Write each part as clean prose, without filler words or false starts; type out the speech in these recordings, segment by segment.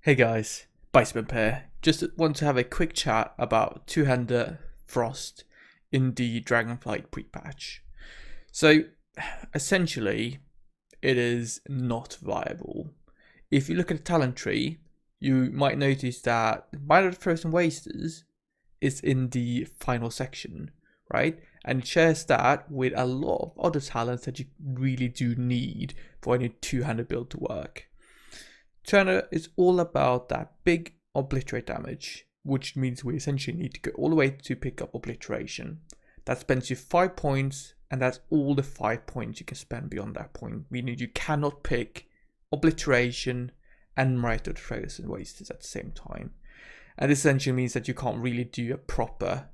Hey guys, Biceman here. Just want to have a quick chat about two-hander Frost in the Dragonflight Pre-Patch. So essentially, it is not viable. If you look at the talent tree, you might notice that Minor Frozen Wasters is in the final section, right? And it shares that with a lot of other talents that you really do need for any two-hander build to work. Two-hander is all about that big obliterate damage, which means we essentially need to go all the way to pick up obliteration. That spends you 5 points, and that's all the 5 points you can spend beyond that point, meaning you cannot pick obliteration and Minor Frozen Wasters at the same time. And this essentially means that you can't really do a proper,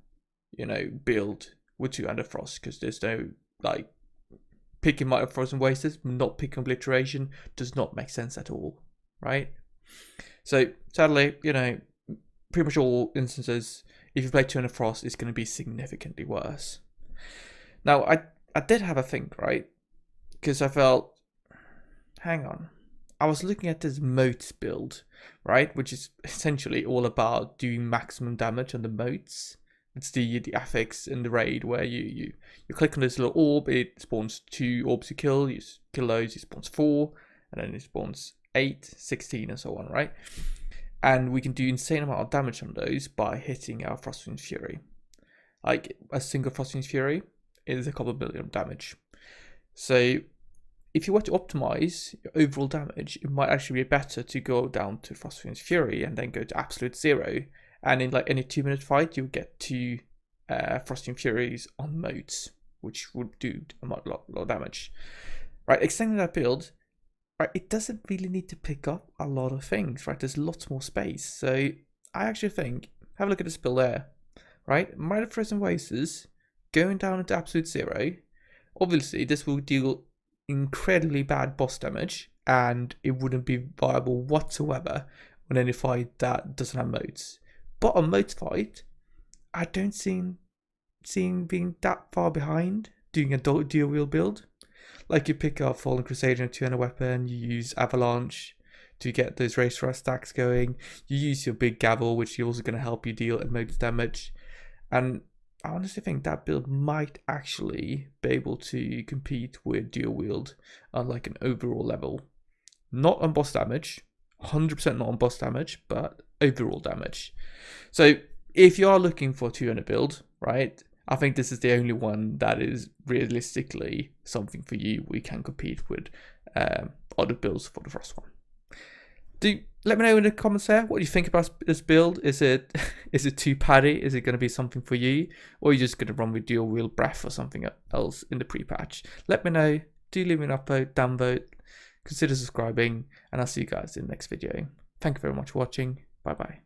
build with two-hander Frost, because there's no, picking Minor Frozen Wasters, not picking obliteration does not make sense at all. Right, so sadly, pretty much all instances, if you play two-hander Frost, it's going to be significantly worse. Now, I did have a think, right, because I felt, hang on, I was looking at this motes build, right, which is essentially all about doing maximum damage on the motes. It's the affix in the raid where you click on this little orb, it spawns 2 orbs you kill those, it spawns 4, and then it spawns 8, 16, and so on, right? And we can do insane amount of damage on those by hitting our Frostwing's Fury. Like a single Frostwing's Fury is a couple of billion damage. So if you were to optimize your overall damage, it might actually be better to go down to Frostwing's Fury and then go to absolute 0. And in like any 2-minute fight, you'll get 2 Frostwing Furies on motes, which would do a lot of damage. Right, extending that build, right, it doesn't really need to pick up a lot of things, right? There's lots more space. So I actually think, have a look at this build there, right? Minor Frozen Wasters going down into absolute 0. Obviously, this will deal incredibly bad boss damage, and it wouldn't be viable whatsoever on any fight that doesn't have motes. But on motes fight, I don't see being that far behind doing a dual wheel build. Like you pick up Fallen Crusader and two-hander weapon, you use Avalanche to get those race thrust stacks going, you use your big gavel, which is also going to help you deal motes damage. And I honestly think that build might actually be able to compete with dual wield on like an overall level. Not on boss damage, 100% not on boss damage, but overall damage. So if you are looking for a two-hander build, right, I think this is the only one that is realistically something for you. We can compete with other builds for the Frost one. Let me know in the comments there what you think about this build. Is it too paddy? Is it going to be something for you, or are you just going to run with dual wheel breath or something else in the pre-patch? Let me know. Do leave me an upvote, downvote, consider subscribing, and I'll see you guys in the next video. Thank you very much for watching. Bye bye.